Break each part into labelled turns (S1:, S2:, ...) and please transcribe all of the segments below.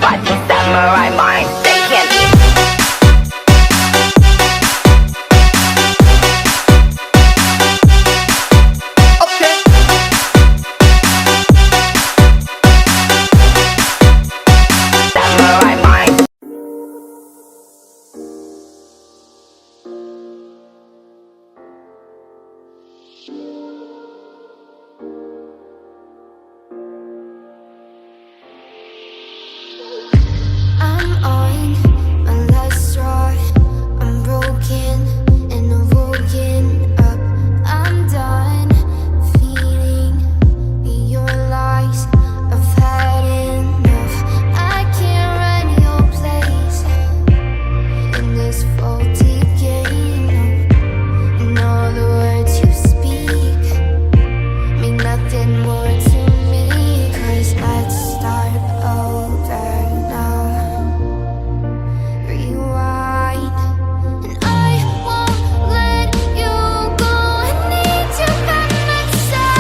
S1: but the samurai mind, they can't be. Samurai mind.
S2: I'm on my last straw. I'm broken and I'm woken up. I'm done feeding your lies. I've had enough. I can't run your place in this faulty game. No. And all the words you speak mean nothing more to me. 'Cause let's start over now. Rewind, and I won't let you go. I need you by my side.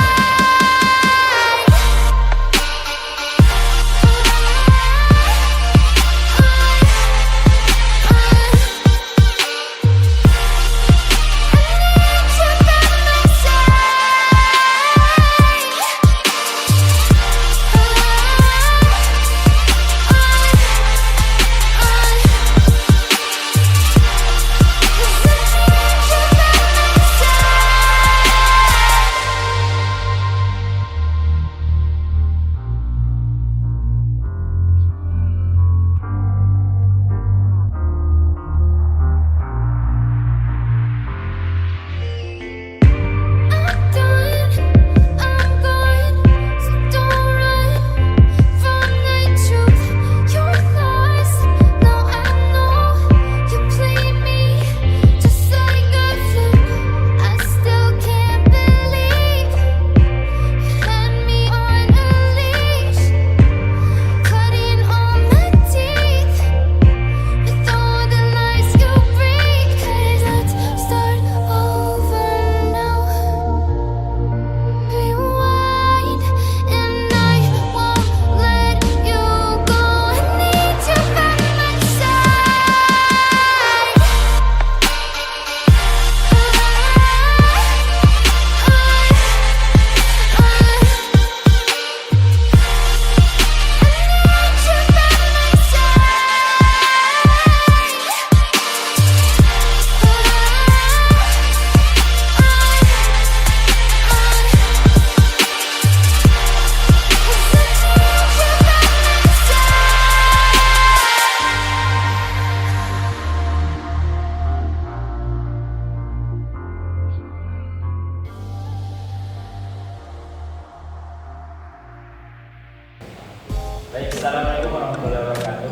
S3: Baik, assalamualaikum warahmatullahi wabarakatuh.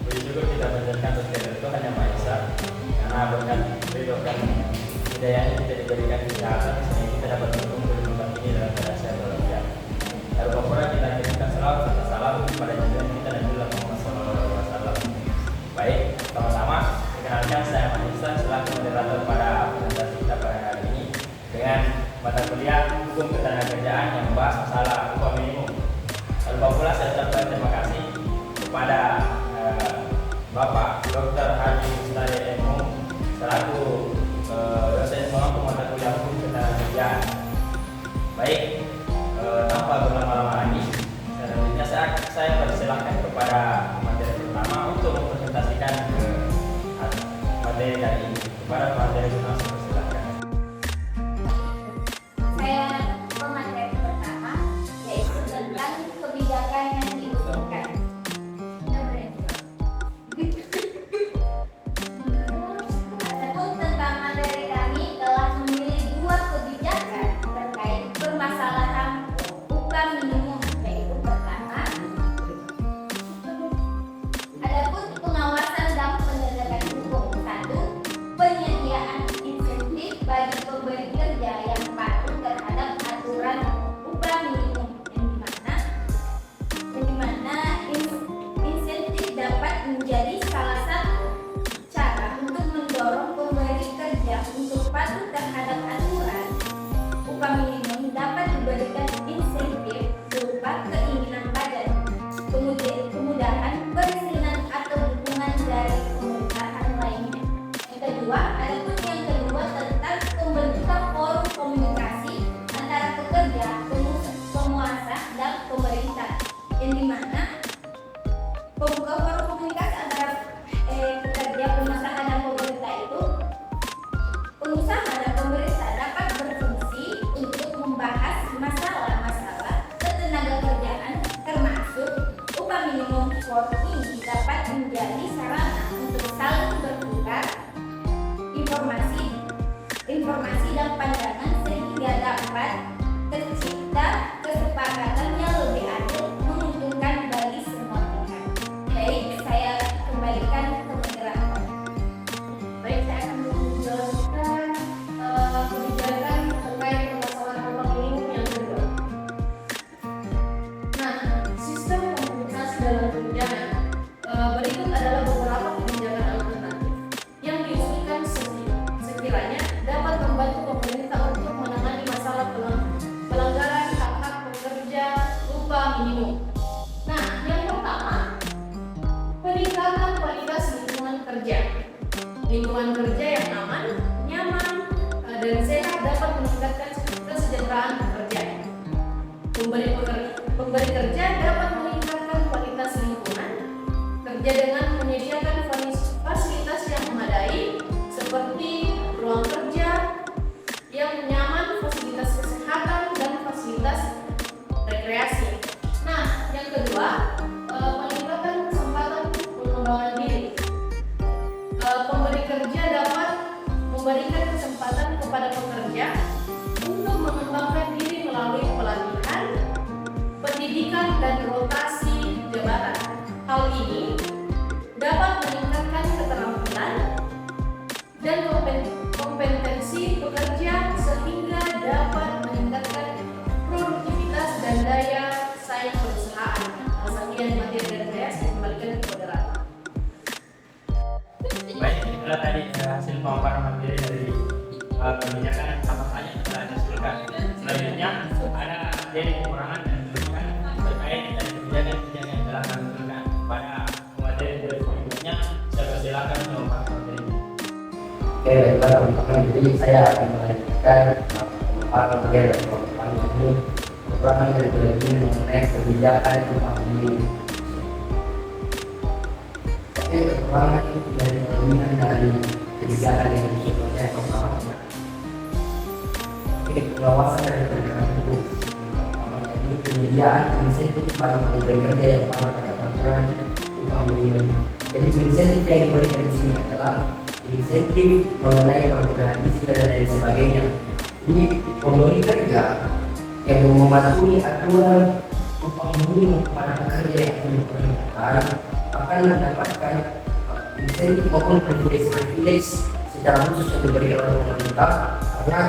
S3: Puji syukur kita panjatkan kehadirat Tuhan Yang Maha Esa, karena berkat ridho dan hidayahnya kita diberikan kesehatan sehingga kita dapat berkumpul di tempat ini dalam keadaan sehat walafiat. Lalu pula kita kirimkan salawat serta salam kepada junjungan kita Nabiullah Muhammad SAW. Baik, sama-sama perkenalkan saya Mahisa selaku moderator pada presentasi kita pada hari ini dengan mata kuliah Hukum Ketenagakerjaan yang membahas masalah upah minimum. Lalu pula saya ucapkan terima kasih kepada Bapak Dr. Haji Mustari M.Hum selaku dosen pengampu mata kuliah Hukum Ketenagakerjaan. Baik, tanpa berlama-lama lagi, selanjutnya saya persilahkan kepada materi pertama untuk mempresentasikan materi kali ini. Kepada materi pertama saya persilahkan.
S4: Saya pemateri pertama yaitu tentang kebijakan yang diusulkan. mana pembuka forum komunikasi antara pekerja, pengusaha dan pemerintah itu, pengusaha dan pemerintah dapat berfungsi untuk membahas masalah-masalah ketenaga kerjaan, termasuk upah minimum ini dapat menjadi sarana untuk saling bertukar informasi dan pandangan sehingga dapat tercipta kesepakatan yang lebih adil menguntungkan bagi semua pihak. Baik, saya kembalikan ke moderator.
S5: Baik, saya akan menjelaskan kebijakan terkait permasalahan upah minimum yang kedua. Nah, sistem komunikasi dalam tunjangan berikut adalah beberapa kebijakan alternatif yang diusulkan sekiranya dapat membantu pemerintah untuk menangani masalah pelanggaran hak-hak pekerja upah minimum. Nah, yang pertama, peningkatan kualitas lingkungan kerja. Lingkungan kerja yang aman, nyaman, dan sehat dapat meningkatkan kesejahteraan pekerja. Pemberi kerja dapat meningkatkan kualitas lingkungan kerja dengan menyediakan fasilitas yang memadai seperti ruang kerja yang nyaman, fasilitas kesehatan, dan fasilitas rekreasi. Nah, yang kedua, peningkatan kesempatan pengembangan diri. Pemberi kerja dapat memberikan kesempatan kepada pekerja untuk mengembangkan diri melalui pelatihan, pendidikan, dan rotasi jabatan. Hal ini dapat meningkatkan keterampilan dan kompetensi pekerja sehingga dapat meningkatkan produktivitas dan daya saing perusahaan. Sekian materi dari saya kembalikan ke moderator.
S3: Baik, itulah tadi hasil pemaparan materi dari kebijakan yang sama saja telah dihasilkan. Selanjutnya ada materi kekurangan dan kelebihan terkait dengan kebijakan-kebijakan yang telah kami berikan. Pada materi berikutnya, saya persilakan untuk materi.
S6: Oke, baiklah teman-teman, jadi saya akan melanjutkan pemaparan materi dari teman-teman ini kekurangan dan kelebihan mengenai kebijakan upah minimum. Oke, kekurangan dan kelebihan dari kebijakan yang disebutnya pertama. Oke, pengawasan dari penegakan hukum. Jadi penyediaan insentif pada pemberi kerja yang pada peraturan upah minimum. Jadi insentif yang diberikan di sini adalah insentif mengenai perbedaan isi dan lain sebagainya. Jadi pemberi kerja yang mematuhi aturan upah minimum kepada pekerja yang diperlukan akan mendapatkan insentif maupun privilege secara khusus yang diberikan oleh pemerintah karena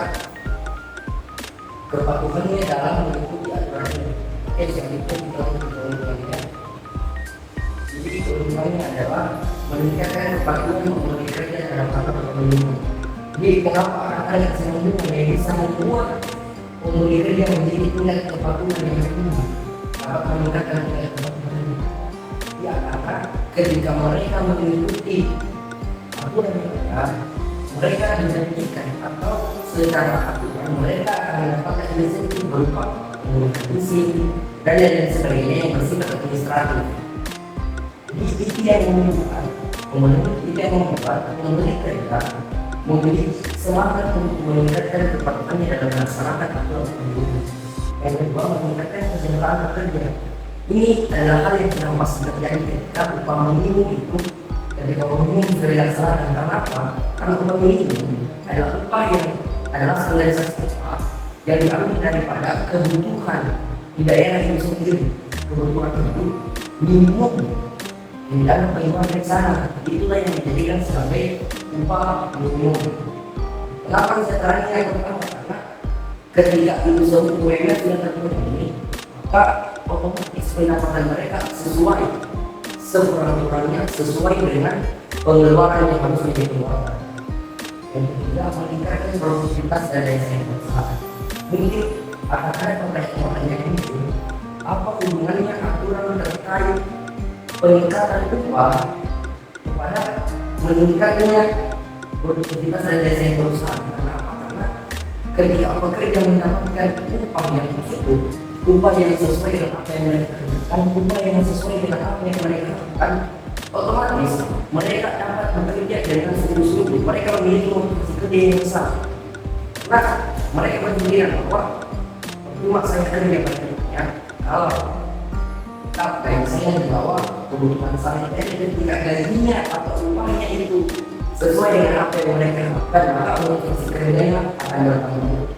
S6: kepatuhannya dalam mengikuti aturan yang diperlukan. Jadi keuntungannya adalah meningkatkan kepatuhan pemberi kerja terhadap upah minimum. Jadi kenapa ada kesenangan yang bisa membuat pemberi kerja menjadi tingkat kepatuhan yang tinggi? Apakah meningkatkan tingkat kepatuhan ini? Ya, karena ketika mereka mengikuti aturan mereka dijanjikan atau secara aturan mereka akan mendapatkan insentif berupa menggunakan izin dan lain sebagainya yang bersifat administratif. Jadi itu yang membuat pemberi kerja memiliki semangat untuk meningkatkan kepatuhannya dalam melaksanakan aturan pemberi. Yang kedua, meningkatkan kesejahteraan pekerja. Ini adalah hal yang sedang pasti terjadi ketika upah minimum itu ketika upah minimum sudah dilaksanakan. Karena apa? Karena upah minimum adalah upah yang adalah standarisasi upah yang diambil daripada kebutuhan di daerah itu sendiri. Kebutuhan itu minimum di dalam pengeluaran dari sana, itulah yang dijadikan sebagai upah minimum. Kenapa sejarahnya yang pertama? Karena ketika unsur UMR sudah terpenuhi, maka otomatis pendapatan mereka sesuai sekurang-kurangnya sesuai dengan pengeluaran yang harus dikeluarkan. Yang ketiga, meningkatkan produktivitas dan daya saing perusahaan. Mungkin akan ada pertanyaan ini, apa hubungannya aturan terkait peningkatan upah kepada meningkatnya produktivitas dan daya saing perusahaan? Kenapa? Karena ketika pekerja mendapatkan upah yang tersebut, upah yang sesuai dengan apa yang mereka kerjakan, upah yang sesuai dengan apa yang mereka lakukan, otomatis mereka dapat bekerja dengan sungguh-sungguh. Mereka memiliki motivasi kerja yang besar. Nah, mereka berpikiran bahwa cuma saya kerja banyak kalau apa yang saya dibawa kebutuhan saya tidak gajinya atau upahnya itu sesuai dengan apa yang mereka lakukan, maka motivasi kerjanya akan bertambah.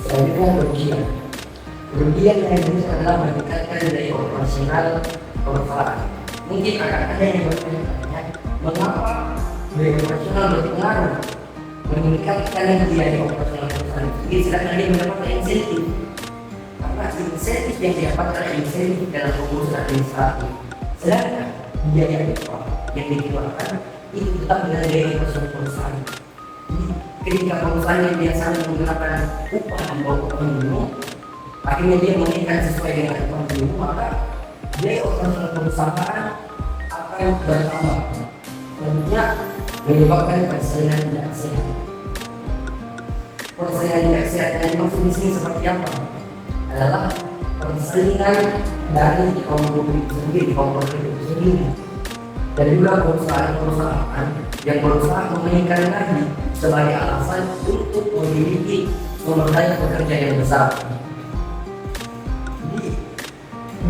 S6: Selanjutnya kerugian. Kerugian yang ini adalah meningkatkan dari operasional perusahaan. Mungkin akan ada yang bertanya, mengapa biaya operasional berpengaruh meningkatkan biaya operasional perusahaan? Jadi sedangkan dia mendapatkan insentif, karena insentif yang didapatkan insentif dalam pengurusan administratif. Sedangkan biaya upah yang dikeluarkan itu tetap dengan biaya operasional perusahaan. Jadi ketika perusahaan yang biasanya menggunakan upah di bawah upah minimum, akhirnya dia menginginkan sesuai dengan upah minimum, maka biaya operasional perusahaan akan bertambah. Selanjutnya menyebabkan persaingan tidak sehat. Persaingan tidak sehat yang dimaksud di sini seperti apa? Adalah persaingan dari kaum buruh itu sendiri, kaum pekerja itu sendiri, dan juga perusahaan-perusahaan yang berusaha menginginkan lagi sebagai alasan untuk memiliki sumber daya pekerja yang besar. Jadi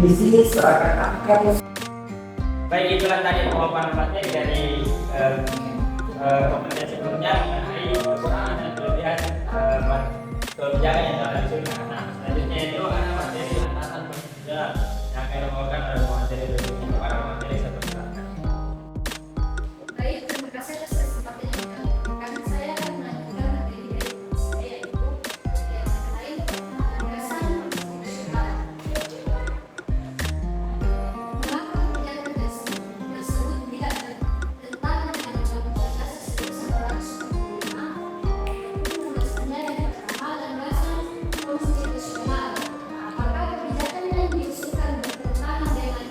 S6: di sini seakan-akan
S3: Baik, itulah tadi pemaparan materi dari kompetensi penunjang mengenai kekurangan dan kelebihan kebijakan yang telah disusun. Nah, selanjutnya itu ada materi landasan penunjang yang akan dibawakan oleh materi berikutnya kepada materi seperti ini.
S5: Baik, terima kasih atas kesempatan yang diberikan. Saya akan melanjutkan materi dari saya, yaitu yang lain landasan konstitusional. Mengapa kebijakan tersebut tidak bertentangan dengan Undang-Undang Dasar 1945? Menurutnya yang pertama, landasan konstitusional. Apakah kebijakan yang diusulkan bertentangan dengan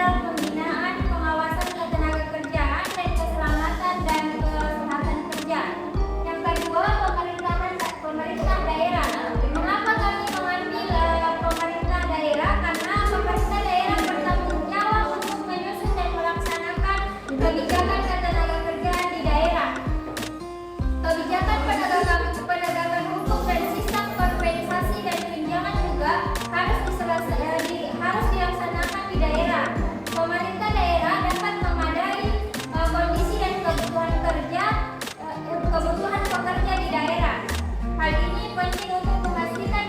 S4: dalam pembinaan, pengawasan ketenaga kerjaan dan keselamatan dan kesehatan kerja. Yang kedua, pemerintah daerah. Mengapa kami mengambil pemerintah daerah? Karena pemerintah daerah bertanggung jawab untuk menyusun dan melaksanakan kebijakan ketenaga kerjaan di daerah. Kebijakan penegakan hukum dan sistem kompensasi dan tunjangan juga harus dilaksanakan di daerah. Pemerintah daerah dapat memadai kondisi dan kebutuhan pekerja di daerah. Hal ini penting untuk memastikan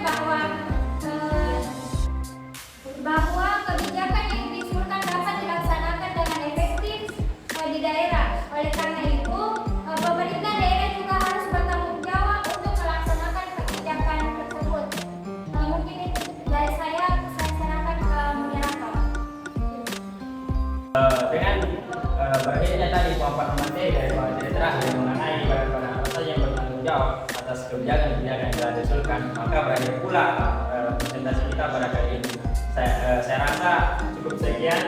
S4: bahwa kebijakan yang diusulkan dapat dilaksanakan dengan efektif di daerah. Oleh karena itu, pemerintah daerah juga harus bertanggung jawab untuk melaksanakan kebijakan tersebut. Mungkin itu dari saya serahkan ke Miraka.
S3: Dengan berbedanya tadi pemaparan materi dari Pak Direktur yang mengenai pada apa saja yang bertanggung jawab atas kebijakan-kebijakan yang telah diusulkan, maka berakhir pula presentasi kita pada kali ini. Saya rasa cukup sekian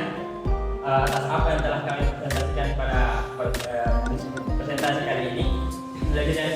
S3: atas apa yang telah kami presentasikan pada presentasi kali ini. Lagi saya